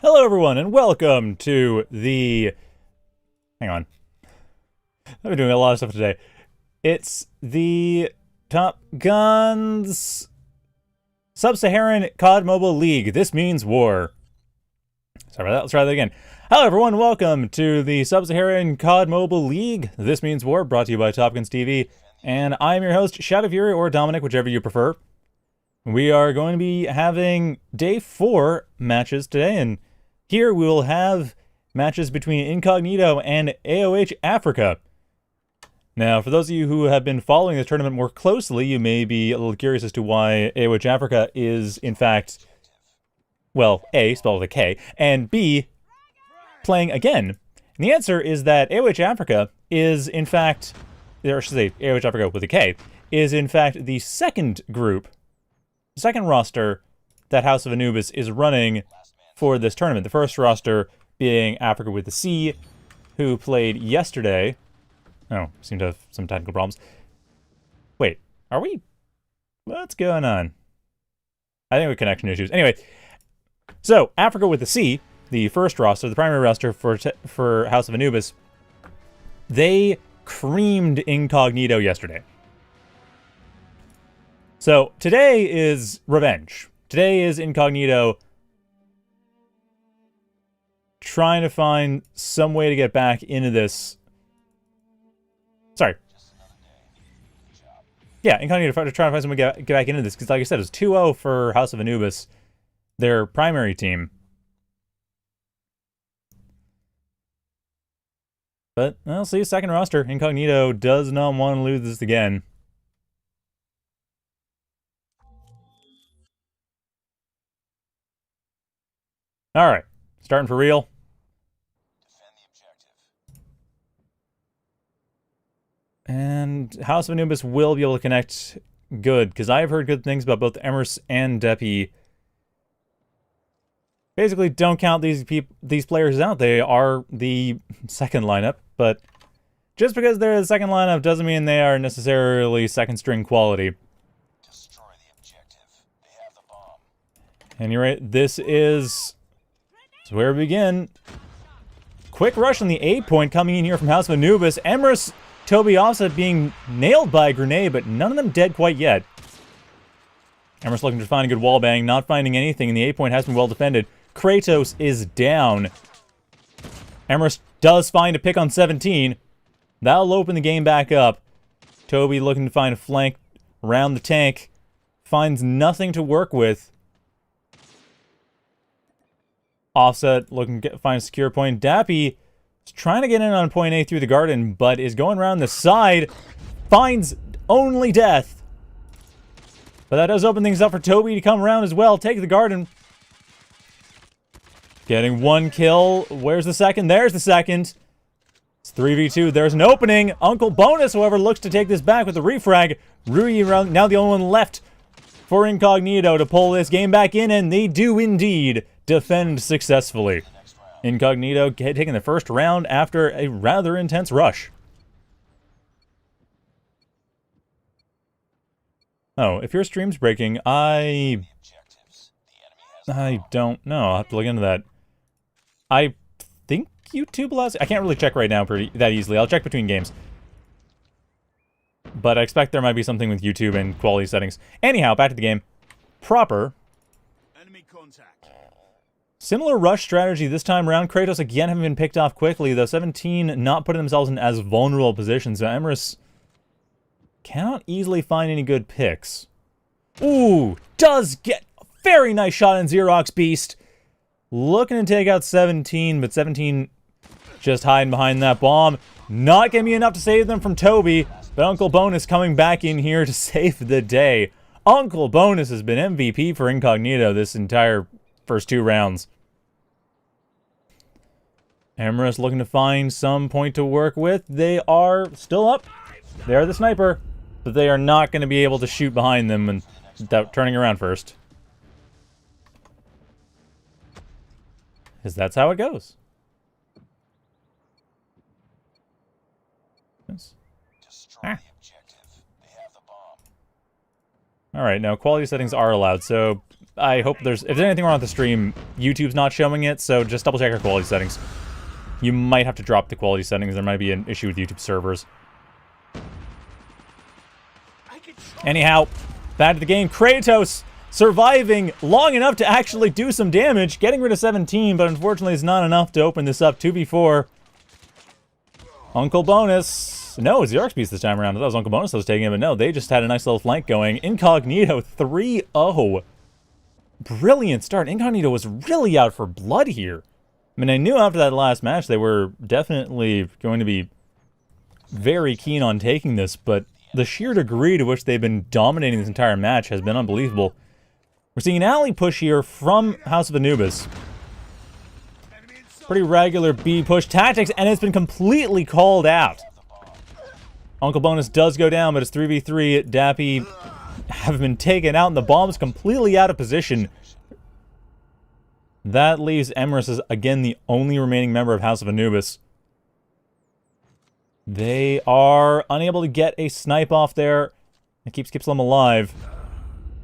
Hello everyone and welcome to the... Hang on. I've been doing a lot of stuff today. It's the Top Guns Subsaharan COD Mobile League. This means war. Sorry about that. Let's try that again. Hello everyone, welcome to the Subsaharan COD Mobile League. This means war, brought to you by Top Guns TV. And I'm your host, Shadow Fury or Dominic, whichever you prefer. We are going to be having day 4 matches today, and here we will have matches between Incognito and AOH Africa. Now, for those of you who have been following the tournament more closely, you may be a little curious as to why AOH Africa is, in fact, well, A, spelled with a K, and B, playing again. And the answer is that AOH Africa is, in fact, or I should say AOH Africa with a K, is, in fact, the second group, second roster that House of Anubis is running for this tournament. The first roster being Africa with the C, who played yesterday. Oh, seem to have some technical problems. Wait, are we? What's going on? I think we have connection issues. Anyway, so Africa with the C, the first roster, the primary roster for House of Anubis, they creamed Incognito yesterday. So, today is revenge. Today is Incognito trying to find some way to get back into this. Sorry. Yeah, Incognito trying to find some way to get back into this, because like I said, it was 2-0 for House of Anubis, their primary team. But, well, see, second roster. Incognito does not want to lose this again. Alright, starting for real. Defend the objective. And House of Anubis will be able to connect good, because I've heard good things about both Emrys and Deppy. Basically, don't count these players out. They are the second lineup, but just because they're the second lineup doesn't mean they are necessarily second string quality. Destroy the objective. They have the bomb. And you're right, this is where we begin. Quick rush on the A point coming in here from House of Anubis. Emrys, Toby offset being nailed by a grenade, but none of them dead quite yet. Emrys looking to find a good wallbang, not finding anything, and the A point has been well defended. Kratos is down. Emrys does find a pick on 17. That'll open the game back up. Toby looking to find a flank around the tank. Finds nothing to work with. Offset looking to find a secure point. Dappy is trying to get in on point A through the garden, but is going around the side. Finds only death. But that does open things up for Toby to come around as well. Take the garden. Getting one kill. Where's the second? There's the second. It's 3v2. There's an opening. Uncle Bonus, however, looks to take this back with the refrag. Rui around, now the only one left for Incognito to pull this game back in, and they do indeed defend successfully. Incognito taking the first round after a rather intense rush. Oh, if your stream's breaking, I don't know. I'll have to look into that. I think YouTube allows... I can't really check right now that easily. I'll check between games. But I expect there might be something with YouTube and quality settings. Anyhow, back to the game. Proper. Enemy contact. Similar rush strategy this time around. Kratos again having been picked off quickly, though 17 not putting themselves in as vulnerable positions. So Emrys cannot easily find any good picks. Ooh, does get a very nice shot in Xerox Beast. Looking to take out 17, but 17 just hiding behind that bomb. Not going to be enough to save them from Toby, but Uncle Bonus coming back in here to save the day. Uncle Bonus has been MVP for Incognito this entire first 2 rounds. Emrys looking to find some point to work with. They are still up. They're the sniper, but they are not going to be able to shoot behind them without turning around first. Because that's how it goes. Yes. Destroy the objective. They have the bomb. Alright, now quality settings are allowed, so I hope if there's anything wrong with the stream, YouTube's not showing it, so just double check your quality settings. You might have to drop the quality settings. There might be an issue with YouTube servers. Anyhow, back to the game. Kratos surviving long enough to actually do some damage, getting rid of 17, but unfortunately it's not enough to open this up 2v4. Uncle Bonus. No, it's Xerox Beast this time around. I thought it was Uncle Bonus that was taking him, but no, they just had a nice little flank going. Incognito 3-0. Brilliant start. Incognito was really out for blood here. I mean, I knew after that last match they were definitely going to be very keen on taking this, but the sheer degree to which they've been dominating this entire match has been unbelievable. We're seeing an alley push here from House of Anubis. Pretty regular B push tactics, and it's been completely called out. Uncle Bonus does go down, but it's 3v3. Dappy have been taken out, and the bomb's completely out of position. That leaves Emrys as, again, the only remaining member of House of Anubis. They are unable to get a snipe off there. It keeps them alive.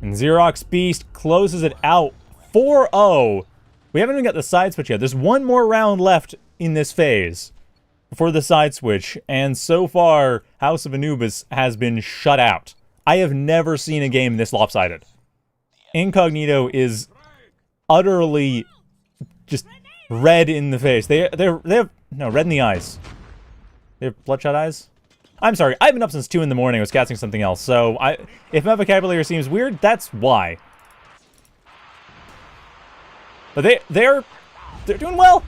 And Xerox Beast closes it out 4-0. We haven't even got the side switch yet. There's one more round left in this phase before the side switch. And so far, House of Anubis has been shut out. I have never seen a game this lopsided. Incognito is utterly just red in the face. They have no red in the eyes. They have bloodshot eyes. I'm sorry. I've been up since 2 in the morning. I was casting something else. So if my vocabulary seems weird, that's why. But they're doing well.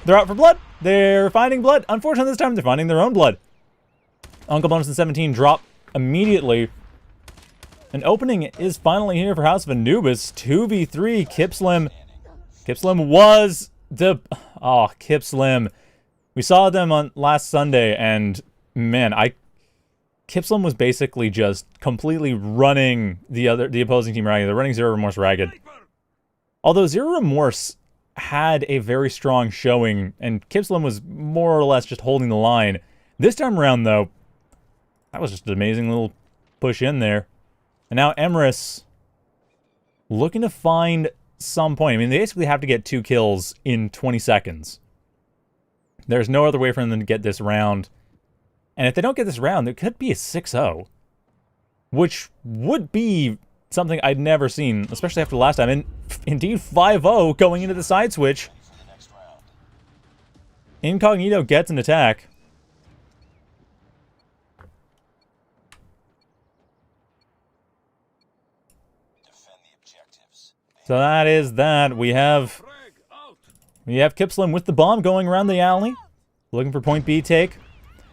They're out for blood. They're finding blood. Unfortunately, this time they're finding their own blood. Uncle Bonus and 17 drop immediately. An opening is finally here for House of Anubis. 2v3. Kipslim. Kipslim was the... Oh, Kipslim. We saw them on last Sunday, and man, Kipslim was basically just completely running the opposing team ragged. They're running Zero Remorse ragged. Although Zero Remorse had a very strong showing, and Kipslim was more or less just holding the line. This time around, though, that was just an amazing little push in there. And now Emrys looking to find some point. I mean, they basically have to get 2 kills in 20 seconds. There's no other way for them to get this round. And if they don't get this round, there could be a 6-0. Which would be something I'd never seen, especially after the last time. And indeed, 5-0 going into the side switch. Incognito gets an attack. So that is that. We have Kipslim with the bomb going around the alley, looking for point B take.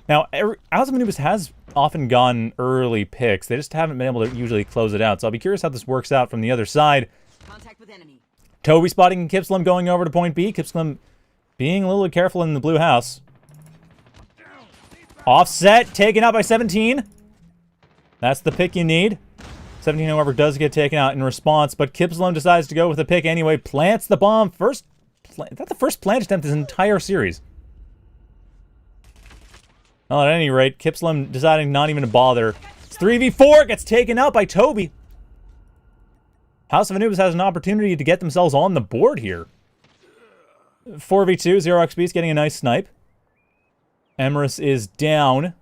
Now, House of Anubis has often gotten early picks. They just haven't been able to usually close it out. So I'll be curious how this works out from the other side. Contact with enemy. Toby spotting Kipslim going over to point B. Kipslim being a little careful in the blue house. Offset, taken out by 17. That's the pick you need. 17, however, does get taken out in response, but Kipslim decides to go with the pick anyway. Plants the bomb. Is that the first plant attempt this entire series? Well, at any rate, Kipslim deciding not even to bother. It's 3v4, gets taken out by Toby. House of Anubis has an opportunity to get themselves on the board here. 4v2, Xerox Beast getting a nice snipe. Emrys is down.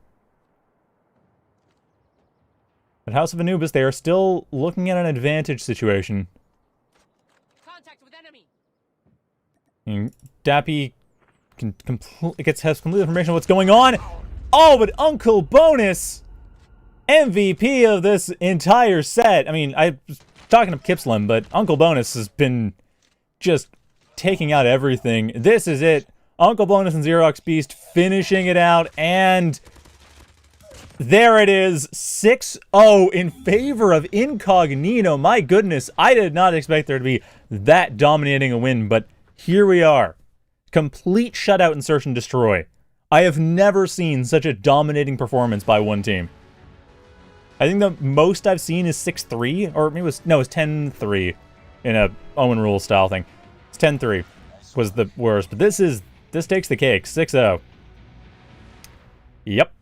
But House of Anubis, they are still looking at an advantage situation. Contact with enemy. And Dappy has complete information of what's going on. Oh, but Uncle Bonus, MVP of this entire set. I mean, I was talking to Kipslim, but Uncle Bonus has been just taking out everything. This is it. Uncle Bonus and Xerox Beast finishing it out, and there it is. 6-0 in favor of Incognito. My goodness, I did not expect there to be that dominating a win, but here we are. Complete shutout and search and destroy. I have never seen such a dominating performance by one team. I think the most I've seen is 6-3, or maybe it was 10-3 in a Owen Rule style thing. It's 10-3 was the worst, but this takes the cake. 6-0. Yep.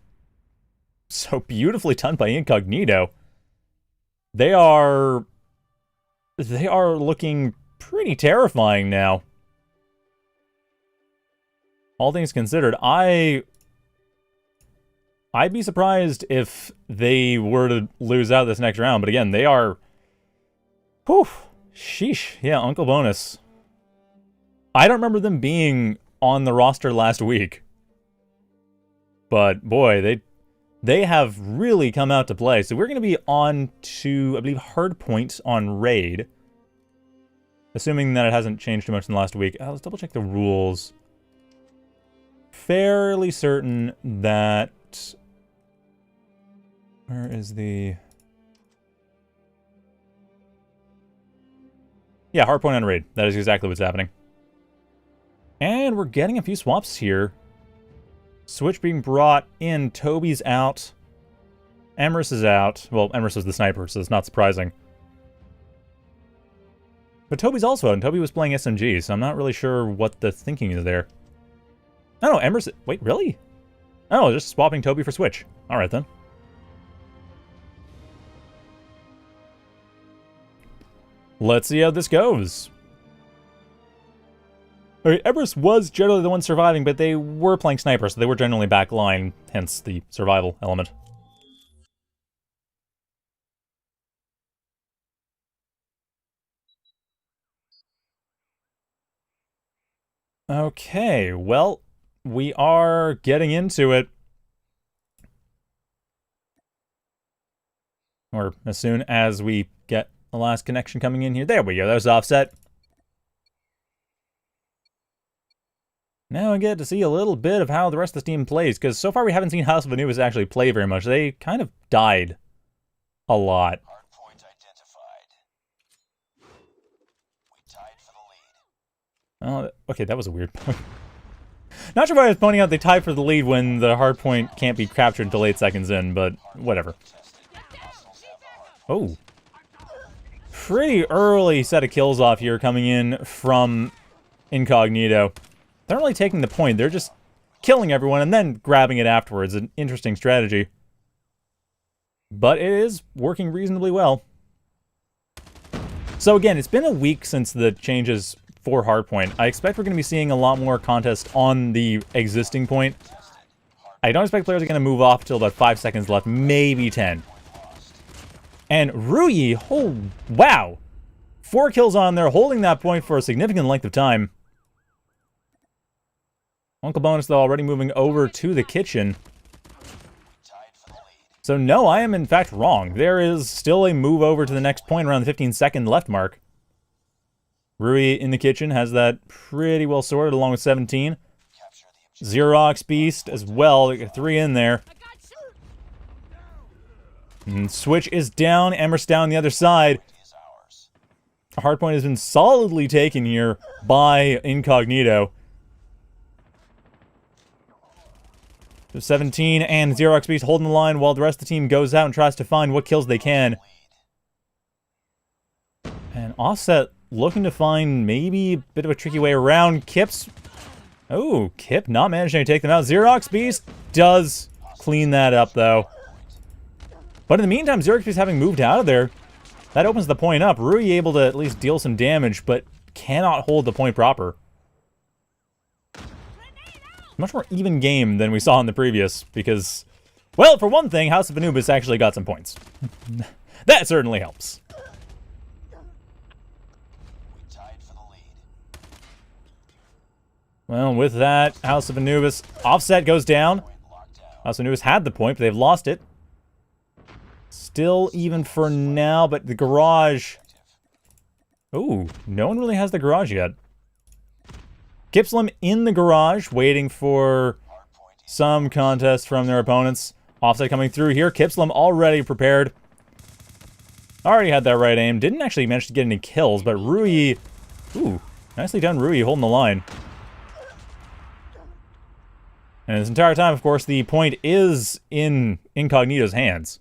So beautifully done by Incognito. They are they are looking pretty terrifying now. All things considered, I'd be surprised if they were to lose out this next round, but again, they are... Whew. Sheesh. Yeah, Uncle Bonus. I don't remember them being on the roster last week. But, boy, they have really come out to play. So we're going to be on to, I believe, Hardpoint on Raid. Assuming that it hasn't changed too much in the last week. Let's double check the rules. Fairly certain that... Where is the... Yeah, Hardpoint on Raid. That is exactly what's happening. And we're getting a few swaps here. Switch being brought in. Toby's out. Emrys is out. Well, Emrys was the sniper, so it's not surprising. But Toby's also out, and Toby was playing SMG, so I'm not really sure what the thinking is there. Oh, no, Emrys... Wait, really? Oh, just swapping Toby for Switch. Alright, then. Let's see how this goes. Alright, Emrys was generally the one surviving, but they were playing sniper, so they were generally backline, hence the survival element. Okay, well, we are getting into it. Or as soon as we get the last connection coming in here. There we go, that was offset. Now I get to see a little bit of how the rest of the team plays, because so far we haven't seen House of Anubis actually play very much. They kind of died a lot. Hardpoint identified. We tied for the lead. Oh, okay, that was a weird point. Not sure why I was pointing out they tied for the lead when the hard point can't be captured until 8 seconds in, but whatever. Oh. Pretty early set of kills off here coming in from Incognito. They're not really taking the point, they're just killing everyone and then grabbing it afterwards. An interesting strategy. But it is working reasonably well. So again, it's been a week since the changes for Hardpoint. I expect we're going to be seeing a lot more contests on the existing point. I don't expect players are going to move off till about 5 seconds left, maybe 10. And Rui, oh, wow. 4 kills on there, holding that point for a significant length of time. Uncle Bonus, though, already moving over to the kitchen. So no, I am in fact wrong. There is still a move over to the next point around the 15-second left mark. Rui in the kitchen has that pretty well sorted along with 17. Xerox Beast as well, 3 in there. And Switch is down, Emrys down the other side. A hardpoint has been solidly taken here by Incognito. So 17 and Xerox Beast holding the line while the rest of the team goes out and tries to find what kills they can. And Offset looking to find maybe a bit of a tricky way around. Kip's... Oh, Kip not managing to take them out. Xerox Beast does clean that up, though. But in the meantime, Xerox Beast having moved out of there, that opens the point up. Rui able to at least deal some damage, but cannot hold the point proper. Much more even game than we saw in the previous, because, well, for one thing, House of Anubis actually got some points. That certainly helps. Well, with that, House of Anubis, Offset goes down. House of Anubis had the point, but they've lost it. Still even for now, but the garage... Ooh, no one really has the garage yet. Kipslim in the garage, waiting for some contest from their opponents. Offset coming through here. Kipslim already prepared. Already had that right aim. Didn't actually manage to get any kills, but Rui... Ooh, nicely done, Rui, holding the line. And this entire time, of course, the point is in Incognito's hands.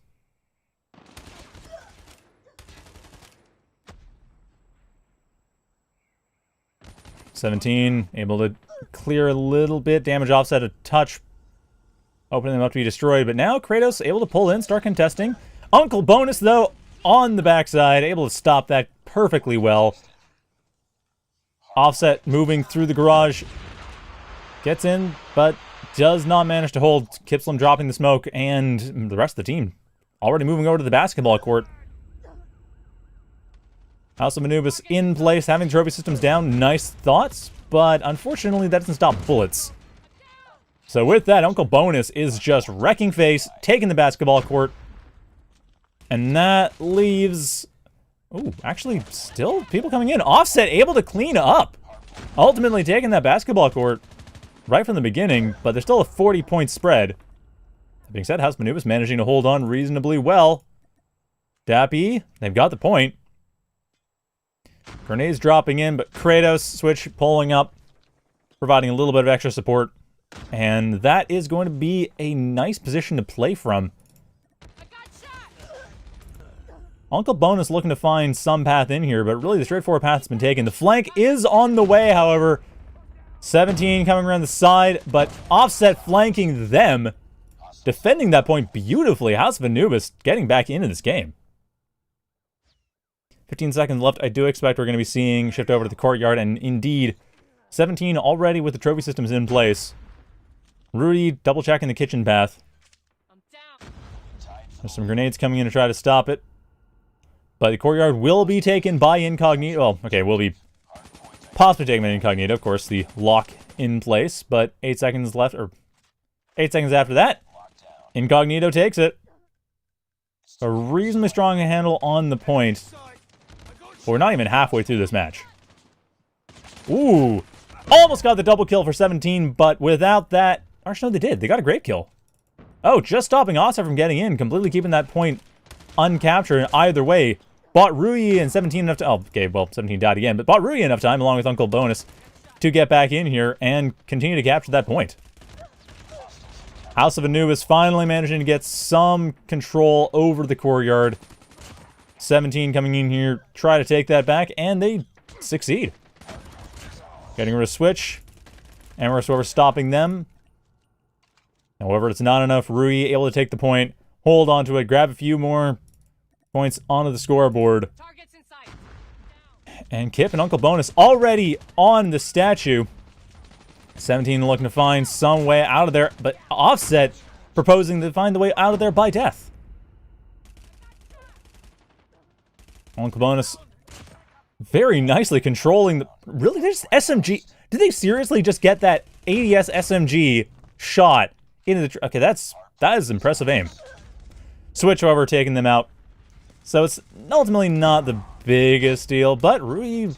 $17, able to clear a little bit, damage Offset a touch, opening them up to be destroyed. But now Kratos able to pull in, start contesting. Uncle Bonus, though, on the backside, able to stop that perfectly well. Offset moving through the garage. Gets in, but does not manage to hold. Kipslim dropping the smoke, and the rest of the team already moving over to the basketball court. House of Anubis in place, having trophy systems down. Nice thoughts, but unfortunately that doesn't stop bullets. So with that, Uncle Bonus is just wrecking face, taking the basketball court. And that leaves... Ooh, actually, still people coming in. Offset able to clean up. Ultimately taking that basketball court right from the beginning, but there's still a 40-point spread. That being said, House of Anubis managing to hold on reasonably well. Dappy, they've got the point. Grenades dropping in, but Kratos switch pulling up, providing a little bit of extra support. And that is going to be a nice position to play from. Uncle Bonus looking to find some path in here, but really the straightforward path has been taken. The flank is on the way, however. 17 coming around the side, but Offset flanking them. Defending that point beautifully. House of Anubis getting back into this game. 15 seconds left. I do expect we're going to be seeing shift over to the courtyard, and indeed, 17 already with the trophy systems in place. Rudy double checking the kitchen path. There's some grenades coming in to try to stop it. But the courtyard will be taken by Incognito. Well, okay, will be possibly taken by Incognito. Of course, the lock in place. But 8 seconds left, or 8 seconds after that, Incognito takes it. A reasonably strong handle on the point. But we're not even halfway through this match. Ooh. Almost got the double kill for 17, but without that... Actually, no, they did. They got a great kill. Oh, just stopping Offset from getting in. Completely keeping that point uncaptured either way. Bought Rui and 17 enough time... Oh, okay, well, 17 died again. But bought Rui enough time, along with Uncle Bonus, to get back in here and continue to capture that point. House of Anubis finally managing to get some control over the courtyard. 17 coming in here, try to take that back, and they succeed. Getting rid of Switch. Amorous whoever stopping them. However, it's not enough. Rui able to take the point, hold on to it, grab a few more points onto the scoreboard. Targets in sight. And Kip and Uncle Bonus already on the statue. 17 looking to find some way out of there, but Offset proposing to find the way out of there by death. Uncle Bonus very nicely controlling the... Really? There's SMG... Did they seriously just get that ADS SMG shot into the... Okay, that is impressive aim. Switch, however, taking them out. So it's ultimately not the biggest deal, but Rui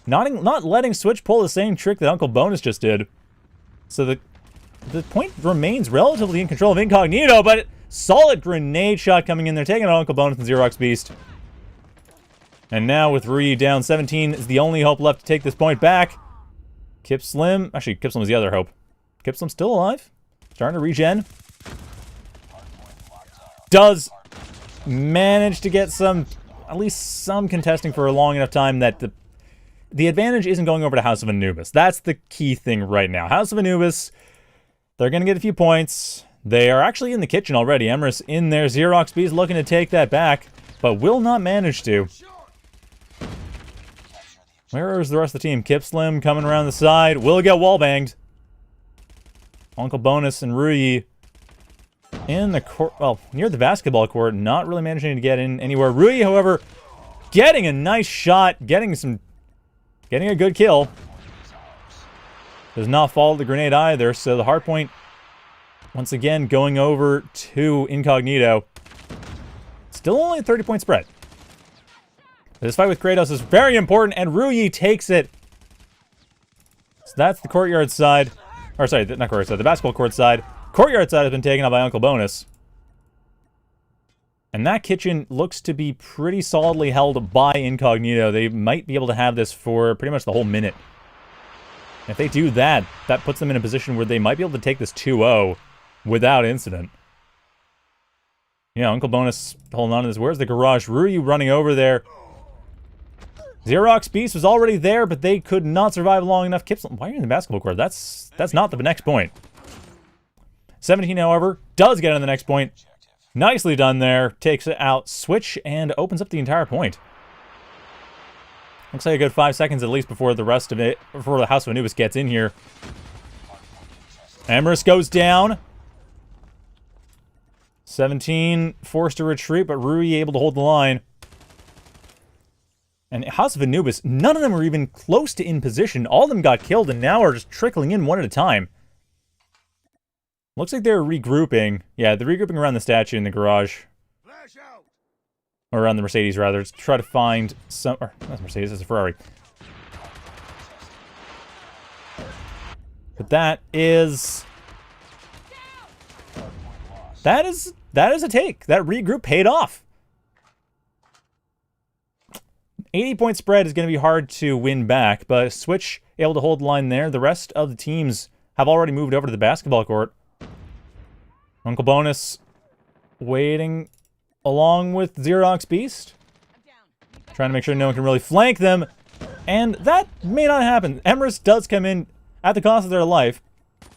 not letting Switch pull the same trick that Uncle Bonus just did. So the point remains relatively in control of Incognito, but solid grenade shot coming in there, taking out Uncle Bonus and Xerox Beast. And now with Rui down, 17 is the only hope left to take this point back. Kip Slim, actually Kip Slim was the other hope. Kip Slim still alive, starting to regen. Does manage to get at least some contesting for a long enough time that the advantage isn't going over to House of Anubis. That's the key thing right now. House of Anubis, they're going to get a few points. They are actually in the kitchen already. Emrys in there. Xerox Beast looking to take that back, but will not manage to. Where is the rest of the team? Kip Slim coming around the side. Will get wallbanged. Uncle Bonus and Rui in the court, well, near the basketball court, not really managing to get in anywhere. Rui, however, getting a nice shot, getting a good kill. Does not follow the grenade either, so the hard point once again going over to Incognito. Still only a 30-point spread. This fight with Kratos is very important, and Rui takes it. So that's the courtyard side. Or sorry, not courtyard side, the basketball court side. Courtyard side has been taken out by Uncle Bonus. And that kitchen looks to be pretty solidly held by Incognito. They might be able to have this for pretty much the whole minute. If they do that, that puts them in a position where they might be able to take this 2-0 without incident. Yeah, Uncle Bonus holding on to this. Where's the garage? Rui running over there. Xerox Beast was already there, but they could not survive long enough. Why are you in the basketball court? That's not the next point. 17, however, does get on the next point. Nicely done there. Takes it out. Switch and opens up the entire point. Looks like a good 5 seconds at least before the rest of it, before the House of Anubis gets in here. Emrys goes down. 17 forced to retreat, but Rui able to hold the line. And House of Anubis, none of them were even close to in position. All of them got killed and now are just trickling in one at a time. Looks like they're regrouping. Yeah, they're regrouping around the statue in the garage. Or around the Mercedes, rather, to try to find some... Or, that's Mercedes, that's a Ferrari. But that is... That is a take. That regroup paid off. 80-point spread is going to be hard to win back, but Switch able to hold the line there. The rest of the teams have already moved over to the basketball court. Uncle Bonus waiting along with Xerox Beast. Trying to make sure no one can really flank them. And that may not happen. Emrys does come in at the cost of their life.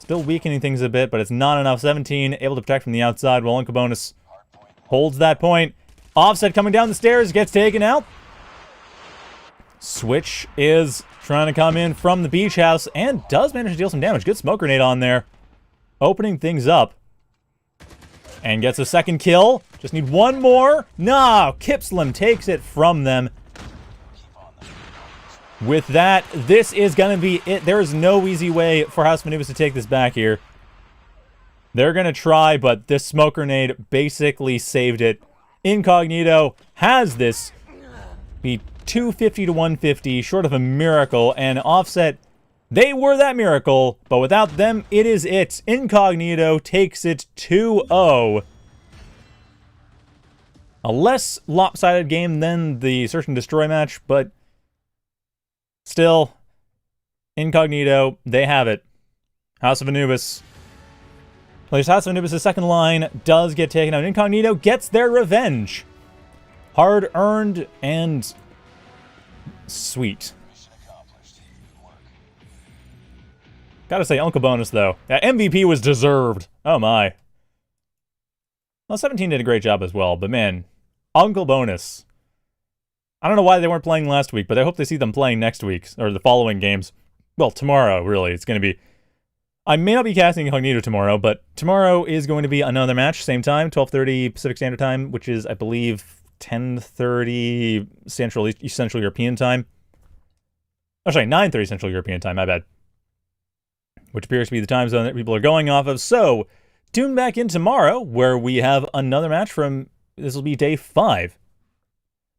Still weakening things a bit, but it's not enough. 17 able to protect from the outside while Uncle Bonus holds that point. Offset coming down the stairs, gets taken out. Switch is trying to come in from the beach house and does manage to deal some damage. Good smoke grenade on there. Opening things up. And gets a second kill. Just need one more. No! Kipslam takes it from them. With that, this is going to be it. There is no easy way for House of Anubis to take this back here. They're going to try, but this smoke grenade basically saved it. Incognito has this be 250 to 150, short of a miracle, and Offset, they were that miracle, but without them, it is it. Incognito takes it 2-0. A less lopsided game than the Search and Destroy match, but still, Incognito, they have it. House of Anubis. At least House of Anubis' second line does get taken out. Incognito gets their revenge. Hard-earned and sweet. Gotta say, Uncle Bonus, though. That MVP was deserved. Oh, my. Well, 17 did a great job as well, but man, Uncle Bonus. I don't know why they weren't playing last week, but I hope they see them playing next week, or the following games. Well, tomorrow, really. It's going to be... I may not be casting Incognito tomorrow, but tomorrow is going to be another match, same time, 12:30 Pacific Standard Time, which is, I believe, 10:30 Central European Time. Oh, sorry, 9:30 Central European Time, my bad. Which appears to be the time zone that people are going off of. So, tune back in tomorrow, where we have another match from... This will be day 5.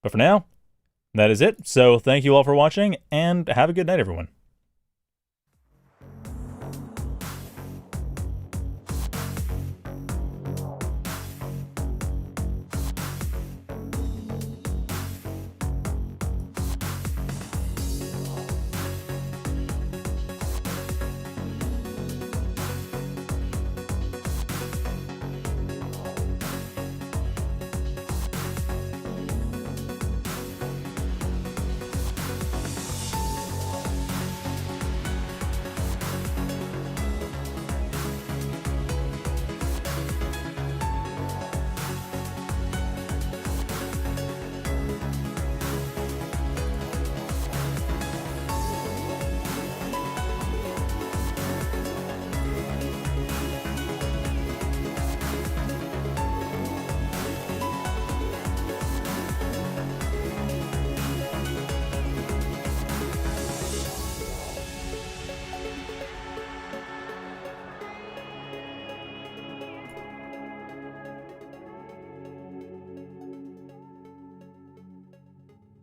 But for now, that is it. So, thank you all for watching, and have a good night, everyone.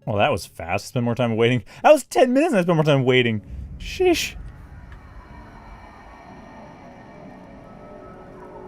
Well, that was fast. Spend more time waiting. That was 10 minutes and I spent more time waiting. Sheesh.